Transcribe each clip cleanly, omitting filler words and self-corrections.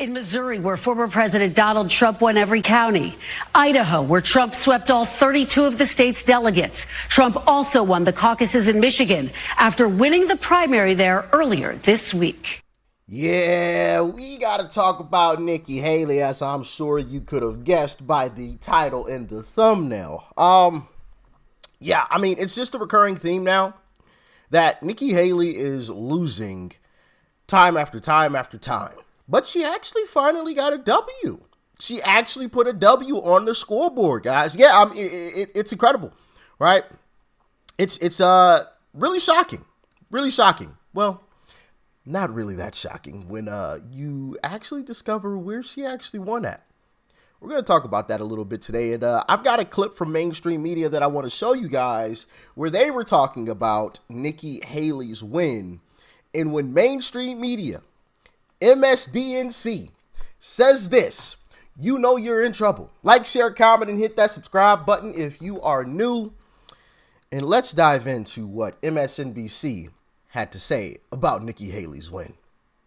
In Missouri, where former President Donald Trump won every county. Idaho, where Trump swept all 32 of the state's delegates. Trump also won the caucuses in Michigan after winning the primary there earlier this week. Yeah, we got to talk about Nikki Haley, as I'm sure you could have guessed by the title and the thumbnail. Yeah, I mean, it's just a recurring theme now that Nikki Haley is losing time after time after time. But she actually finally got a W. She actually put a W on the scoreboard, guys. Yeah, it's incredible, right? It's really shocking, really shocking. Well, not really that shocking when you actually discover where she actually won at. We're going to talk about that a little bit today, and I've got a clip from mainstream media that I want to show you guys where they were talking about Nikki Haley's win, and when mainstream media, MSDNC, says this, you know you're in trouble. Like, share, comment, and hit that subscribe button if you are new. And let's dive into what MSNBC had to say about Nikki Haley's win.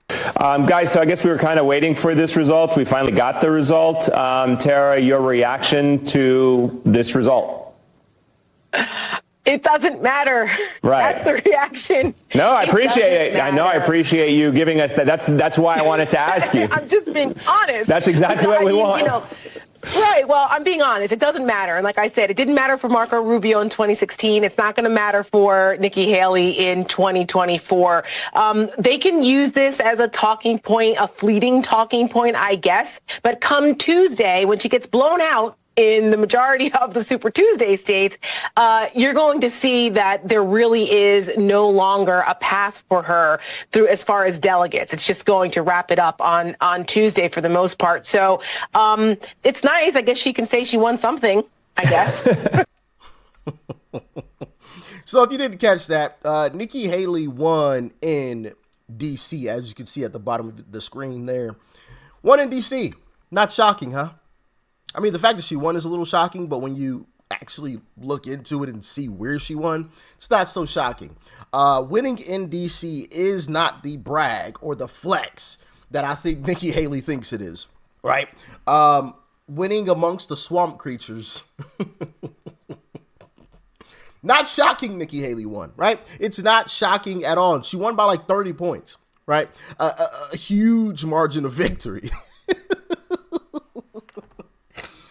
Guys, so I guess we were kind of waiting for this result. We finally got the result. Tara, your reaction to this result? It doesn't matter. Right. That's the reaction. No, I appreciate it. I know. I appreciate you giving us that. That's why I wanted to ask you. I'm just being honest. That's exactly what we want. You know, right. Well, I'm being honest. It doesn't matter. And like I said, it didn't matter for Marco Rubio in 2016. It's not going to matter for Nikki Haley in 2024. They can use this as a talking point, a fleeting talking point, I guess. But come Tuesday, when she gets blown out in the majority of the Super Tuesday states, you're going to see that there really is no longer a path for her through as far as delegates. It's just going to wrap it up on Tuesday for the most part. So it's nice. I guess she can say she won something, I guess. So if you didn't catch that, Nikki Haley won in D.C., as you can see at the bottom of the screen there. Won in D.C. Not shocking, huh? I mean, the fact that she won is a little shocking, but when you actually look into it and see where she won, it's not so shocking. Winning in D.C. is not the brag or the flex that I think Nikki Haley thinks it is, right? Winning amongst the swamp creatures. Not shocking Nikki Haley won, right? It's not shocking at all. She won by like 30 points, right? A huge margin of victory.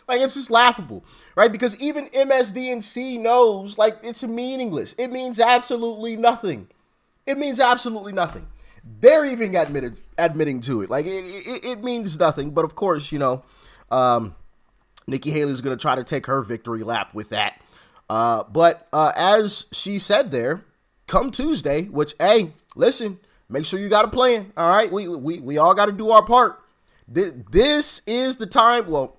Like, it's just laughable, right? Because even MSDNC knows, like, it's meaningless. It means absolutely nothing. It means absolutely nothing. They're even admitting to it. Like, it means nothing. But, of course, you know, Nikki Haley's going to try to take her victory lap with that. But as she said there, come Tuesday, which, hey, listen, make sure you got a plan, all right? We all got to do our part. This is the time, well,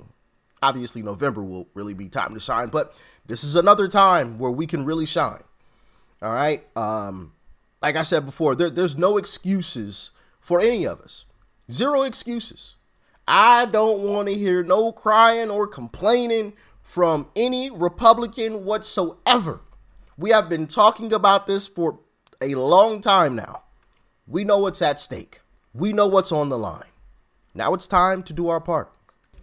obviously, November will really be time to shine, but this is another time where we can really shine. All right. Like I said before, there's no excuses for any of us. Zero excuses. I don't want to hear no crying or complaining from any Republican whatsoever. We have been talking about this for a long time now. We know what's at stake. We know what's on the line. Now it's time to do our part.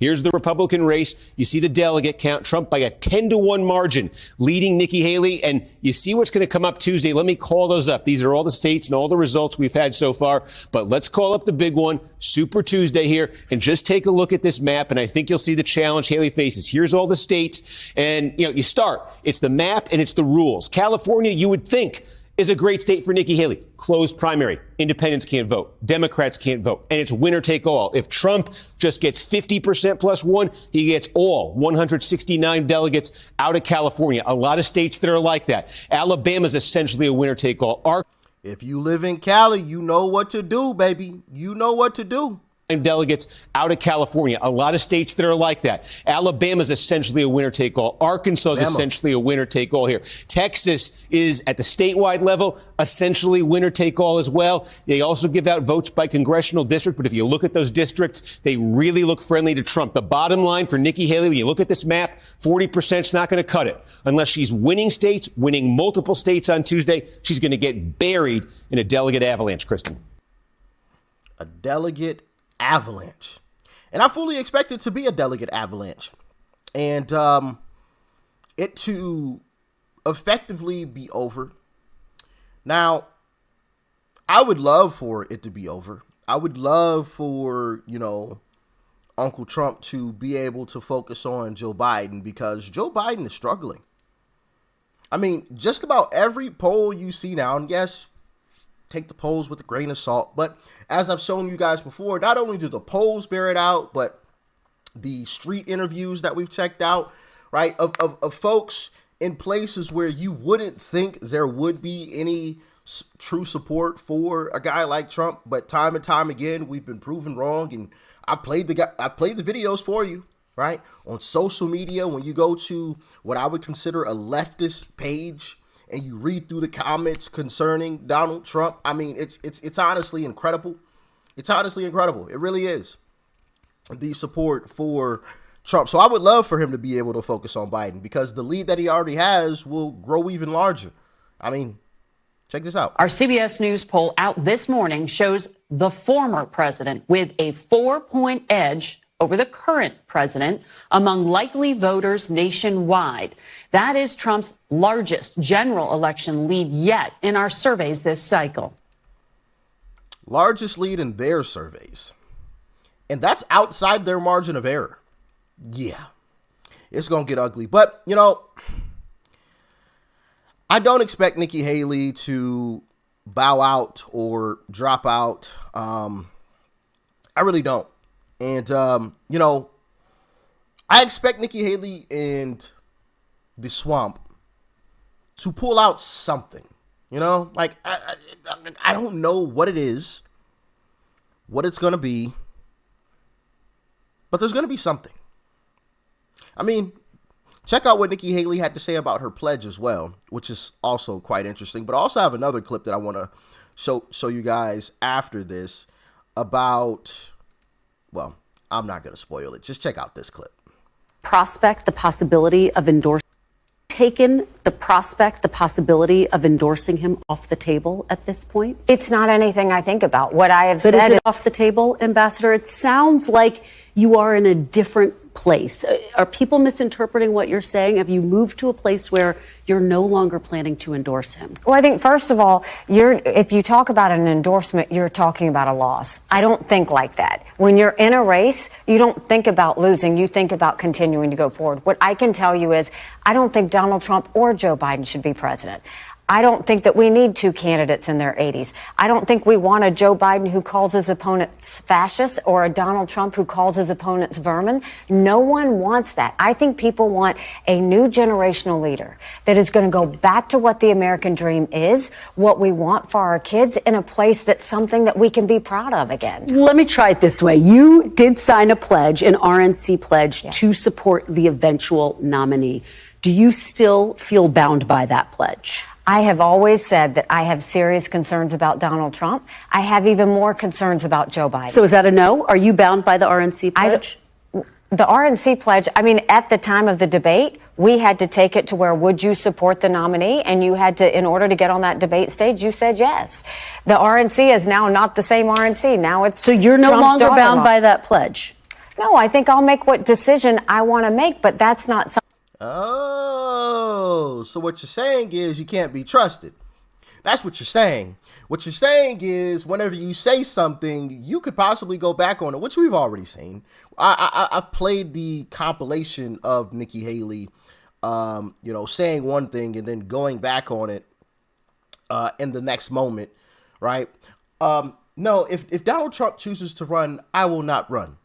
Here's the Republican race. You see the delegate count. Trump by a 10-1 margin, leading Nikki Haley. And you see what's going to come up Tuesday. Let me call those up. These are all the states and all the results we've had so far. But let's call up the big one, Super Tuesday here, and just take a look at this map. And I think you'll see the challenge Haley faces. Here's all the states. And, you know, you start. It's the map and it's the rules. California, you would think, is a great state for Nikki Haley. Closed primary. Independents can't vote. Democrats can't vote. And it's winner take all. If Trump just gets 50% plus one, he gets all 169 delegates out of California. A lot of states that are like that. Alabama's essentially a winner take all. If you live in Cali, you know what to do, baby. You know what to do. Delegates out of California. A lot of states that are like that. Alabama's essentially a winner-take-all. Arkansas is essentially a winner-take-all here. Texas is, at the statewide level, essentially winner-take-all as well. They also give out votes by congressional district, but if you look at those districts, they really look friendly to Trump. The bottom line for Nikki Haley, when you look at this map, 40% is not going to cut it. Unless she's winning states, winning multiple states on Tuesday, she's going to get buried in a delegate avalanche, Kristen. A delegate avalanche. And I fully expect it to be a delegate avalanche. And it to effectively be over. Now, I would love for it to be over. I would love for, Uncle Trump to be able to focus on Joe Biden, because Joe Biden is struggling. I mean, just about every poll you see now, and yes, take the polls with a grain of salt, but as I've shown you guys before, not only do the polls bear it out, but the street interviews that we've checked out, right, of folks in places where you wouldn't think there would be any true support for a guy like Trump, but time and time again, we've been proven wrong. And I played the videos for you, right? On social media, when you go to what I would consider a leftist page and you read through the comments concerning Donald Trump, I mean, it's honestly incredible. It's honestly incredible. It really is. The support for Trump. So I would love for him to be able to focus on Biden, because the lead that he already has will grow even larger. I mean, check this out. Our CBS News poll out this morning shows the former president with a 4-point edge over the current president among likely voters nationwide. That is Trump's largest general election lead yet in our surveys this cycle. Largest lead in their surveys. And that's outside their margin of error. Yeah, it's going to get ugly. But, I don't expect Nikki Haley to bow out or drop out. I really don't. And, I expect Nikki Haley and the swamp to pull out something, like I don't know what it is, what it's going to be, but there's going to be something. I mean, check out what Nikki Haley had to say about her pledge as well, which is also quite interesting. But I also have another clip that I want to show you guys after this about, well, I'm not going to spoil it. Just check out this clip. The possibility of endorsing him off the table at this point? It's not anything I think about. What I have said is it off the table, Ambassador? It sounds like you are in a different place. Are people misinterpreting what you're saying? Have you moved to a place where you're no longer planning to endorse him? Well, I think, first of all, if you talk about an endorsement, you're talking about a loss. I don't think like that. When you're in a race, you don't think about losing. You think about continuing to go forward. What I can tell you is I don't think Donald Trump or Joe Biden should be president. I don't think that we need two candidates in their 80s. I don't think we want a Joe Biden who calls his opponents fascists or a Donald Trump who calls his opponents vermin. No one wants that. I think people want a new generational leader that is going to go back to what the American dream is, what we want for our kids, in a place that's something that we can be proud of again. Let me try it this way. You did sign a pledge, an RNC pledge, to support the eventual nominee. Do you still feel bound by that pledge? I have always said that I have serious concerns about Donald Trump. I have even more concerns about Joe Biden. So is that a no? Are you bound by the RNC pledge? The RNC pledge, at the time of the debate, we had to take it to where, would you support the nominee? And you had to, in order to get on that debate stage, you said yes. The RNC is now not the same RNC. Now it's So you're no Trump's longer bound daughter-in-law. by that pledge? No, I think I'll make what decision I want to make, but that's not something. Oh, so what you're saying is you can't be trusted. That's what you're saying. What you're saying is whenever you say something, you could possibly go back on it, which we've already seen. I've played the compilation of Nikki Haley, saying one thing and then going back on it in the next moment, right? No, if Donald Trump chooses to run, I will not run.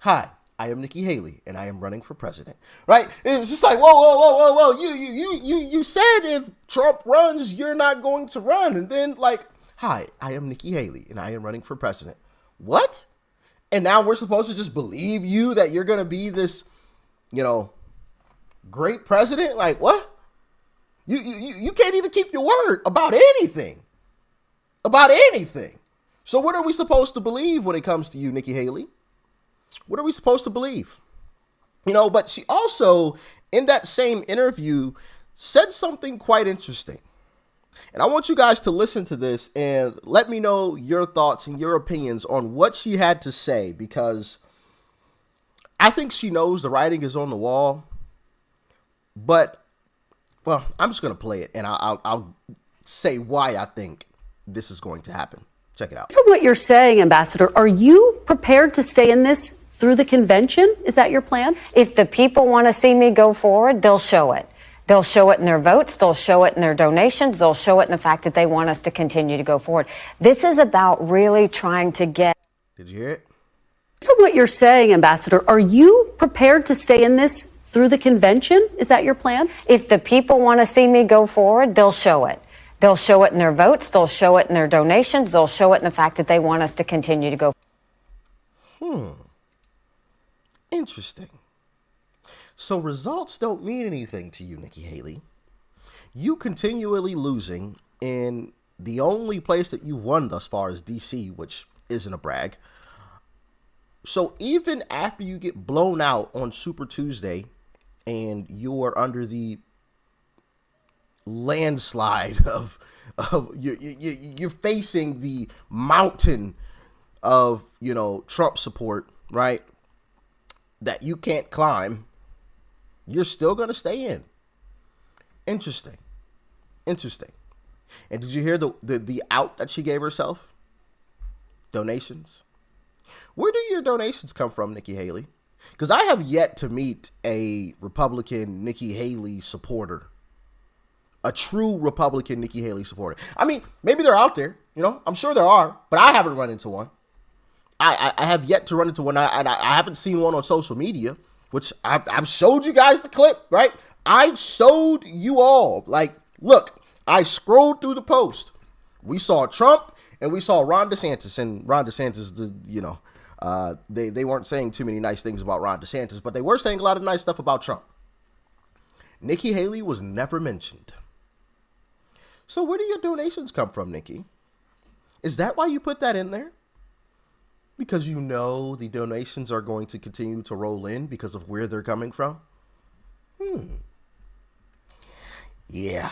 Hi. I am Nikki Haley, and I am running for president. Right? It's just like, whoa. You said if Trump runs, you're not going to run. And then, hi, I am Nikki Haley, and I am running for president. What? And now we're supposed to just believe you that you're going to be this, great president? Like, what? You can't even keep your word about anything. About anything. So what are we supposed to believe when it comes to you, Nikki Haley? What are we supposed to believe? But she also, in that same interview, said something quite interesting. And I want you guys to listen to this and let me know your thoughts and your opinions on what she had to say, because I think she knows the writing is on the wall. But, well, I'm just going to play it, and I'll say why I think this is going to happen. Check it out. So what you're saying, Ambassador, are you prepared to stay in this through the convention? Is that your plan? If the people want to see me go forward, they'll show it. They'll show it in their votes. They'll show it in their donations. They'll show it in the fact that they want us to continue to go forward. This is about really trying to get. Did you hear it? So what you're saying, Ambassador, are you prepared to stay in this through the convention? Is that your plan? If the people want to see me go forward, they'll show it. They'll show it in their votes. They'll show it in their donations. They'll show it in the fact that they want us to continue to go. Interesting. So results don't mean anything to you, Nikki Haley. You continually losing in the only place that you've won thus far is D.C., which isn't a brag. So even after you get blown out on Super Tuesday and you are under the landslide of you're facing the mountain of, Trump support, right, that you can't climb, you're still going to stay in. Interesting. And did you hear the out that she gave herself? Donations. Where do your donations come from, Nikki Haley? Because I have yet to meet a Republican Nikki Haley supporter. A true Republican Nikki Haley supporter. I mean, maybe they're out there. I'm sure there are, but I haven't run into one. I have yet to run into one. I haven't seen one on social media, which I've showed you guys the clip, right? I showed you all. Like, look, I scrolled through the post. We saw Trump and we saw Ron DeSantis. And Ron DeSantis, they weren't saying too many nice things about Ron DeSantis, but they were saying a lot of nice stuff about Trump. Nikki Haley was never mentioned. So where do your donations come from, Nikki? Is that why you put that in there? Because you know the donations are going to continue to roll in because of where they're coming from? Yeah.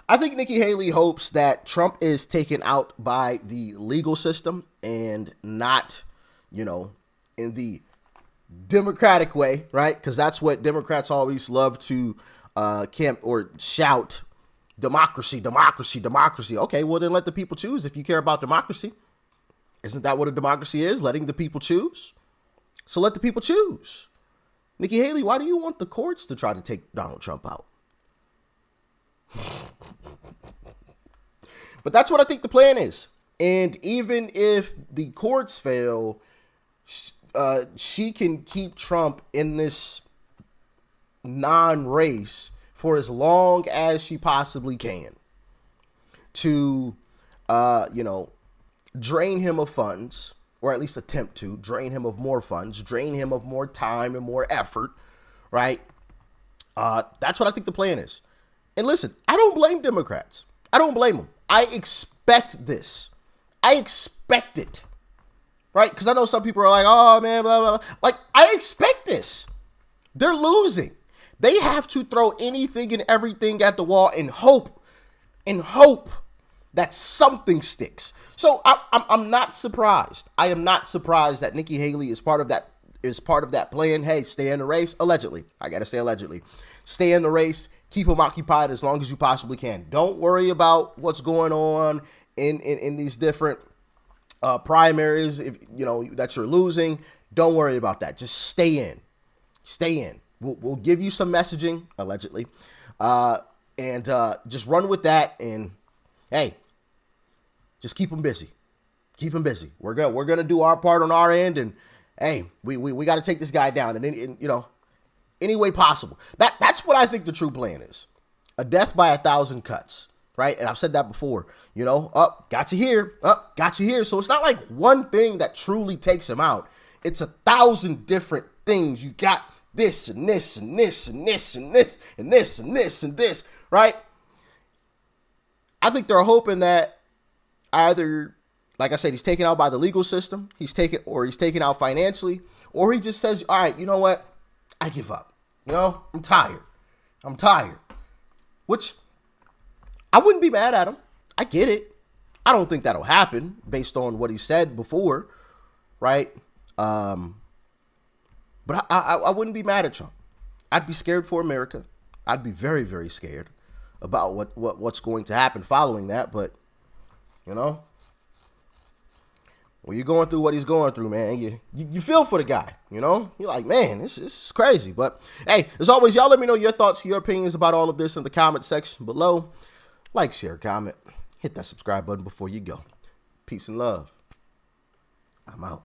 I think Nikki Haley hopes that Trump is taken out by the legal system and not, in the Democratic way, right? Because that's what Democrats always love to camp or shout. Democracy. Okay, well then let the people choose if you care about democracy. Isn't that what a democracy is? Letting the people choose? So let the people choose. Nikki Haley, why do you want the courts to try to take Donald Trump out? But that's what I think the plan is. And even if the courts fail, she can keep Trump in this non-race for as long as she possibly can to, drain him of funds, or at least attempt to drain him of more funds, drain him of more time and more effort, right? That's what I think the plan is. And listen, I don't blame Democrats. I don't blame them. I expect this. I expect it, right? Because I know some people are like, oh, man, blah, blah, blah. Like, I expect this. They're losing. They have to throw anything and everything at the wall and hope that something sticks. So I'm not surprised. I am not surprised that Nikki Haley is part of that plan. Hey, stay in the race. Allegedly. I got to say allegedly. Stay in the race. Keep them occupied as long as you possibly can. Don't worry about what's going on in these different primaries, if that you're losing. Don't worry about that. Just stay in. We'll give you some messaging, allegedly, and just run with that. And hey, just keep them busy. We're gonna do our part on our end, and hey, we got to take this guy down, and any way possible. That's what I think the true plan is: a death by 1,000 cuts, right? And I've said that before. Got you here. So it's not like one thing that truly takes him out. It's 1,000 different things. You got this and this and this and this and this and this and this and this, right? I think they're hoping that either, like I said, he's taken out by the legal system, he's taken out financially, or he just says, all right, you know what? I give up. I'm tired. which I wouldn't be mad at him. I get it. I don't think that'll happen based on what he said before, right? But I wouldn't be mad at Trump. I'd be scared for America. I'd be very, very scared about what's going to happen following that. But, you know, when you're going through what he's going through, man, you feel for the guy, you know? You're like, man, this is crazy. But, hey, as always, y'all let me know your thoughts, your opinions about all of this in the comment section below. Like, share, comment. Hit that subscribe button before you go. Peace and love. I'm out.